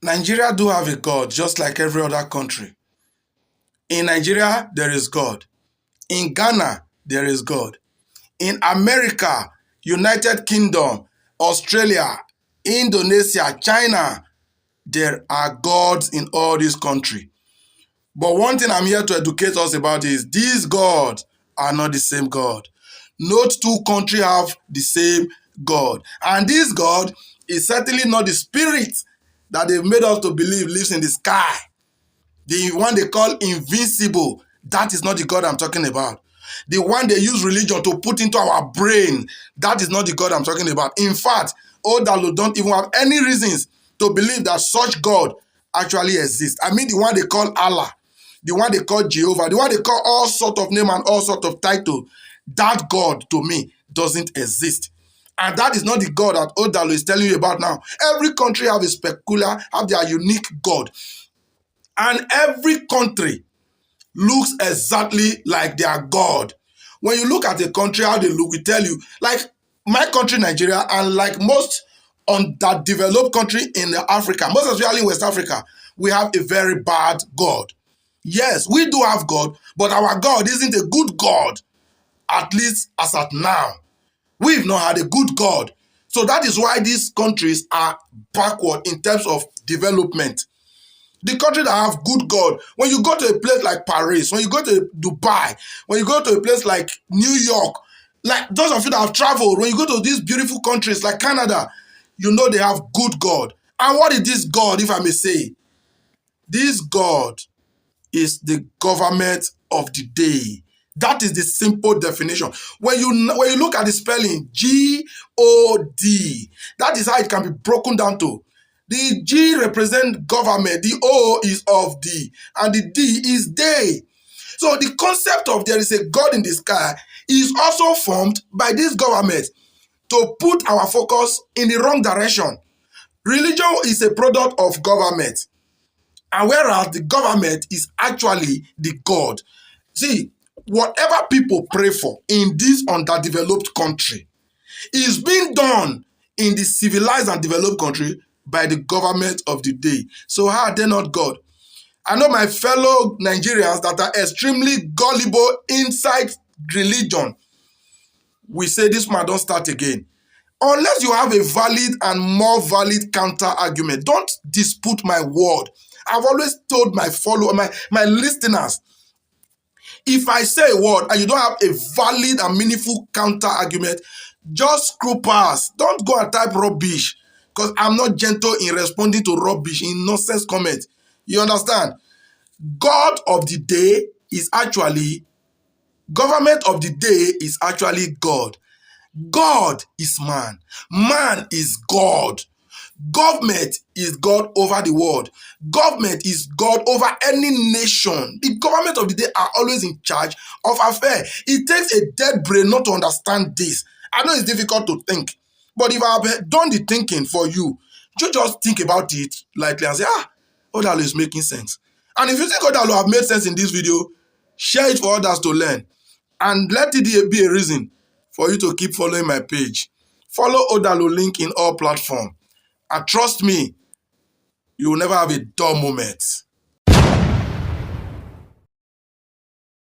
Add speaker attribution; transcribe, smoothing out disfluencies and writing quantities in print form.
Speaker 1: Nigeria do have a God, just like every other country. In Nigeria, there is God. In Ghana, there is God. In America, United Kingdom, Australia, Indonesia, China, there are gods in all these countries. But one thing I'm here to educate us about is these gods are not the same God. Not two countries have the same God. And this God is certainly not the spirit that they've made us to believe lives in the sky. The one they call invincible, that is not the God I'm talking about. The one they use religion to put into our brain, that is not the God I'm talking about. In fact, Odalu don't even have any reasons to believe that such God actually exists. I mean the one they call Allah, the one they call Jehovah, the one they call all sort of name and all sort of title. That God, to me, doesn't exist. And that is not the God that Odalu is telling you about now. Every country have their unique God. And every country looks exactly like their God. When you look at a country, how they look, we tell you, like my country, Nigeria, and like most underdeveloped country in Africa, most especially in West Africa, we have a very bad God. Yes, we do have God, but our God isn't a good God, at least as at now. We've not had a good God. So that is why these countries are backward in terms of development. The country that have good God, when you go to a place like Paris, when you go to Dubai, when you go to a place like New York, like those of you that have traveled, when you go to these beautiful countries like Canada, you know they have good God. And what is this God, if I may say? This God is the government of the day. That is the simple definition. When you look at the spelling, G-O-D, that is how it can be broken down to. The G represents government, the O is of the, and the D is they. So the concept of there is a God in the sky is also formed by this government to put our focus in the wrong direction. Religion is a product of government. And whereas the government is actually the God. See, whatever people pray for in this underdeveloped country is being done in the civilized and developed country by the government of the day. So how are they not God? I know my fellow Nigerians that are extremely gullible inside religion. We say this man don't start again. Unless you have a valid and more valid counter argument, don't dispute my word. I've always told my followers, my listeners, if I say a word and you don't have a valid and meaningful counter argument, just screw past. Don't go and type rubbish, because I'm not gentle in responding to rubbish, in nonsense comments. You understand? God of the day is actually, government of the day is actually God. God is man. Man is God. Government is God over the world. Government is God over any nation. The government of the day are always in charge of affairs. It takes a dead brain not to understand this. I know it's difficult to think, but if I have done the thinking for you, you just think about it lightly and say, Odalu is making sense. And if you think Odalu have made sense in this video, share it for others to learn. And let it be a reason for you to keep following my page. Follow Odalu link in all platforms. And trust me, you will never have a dull moment.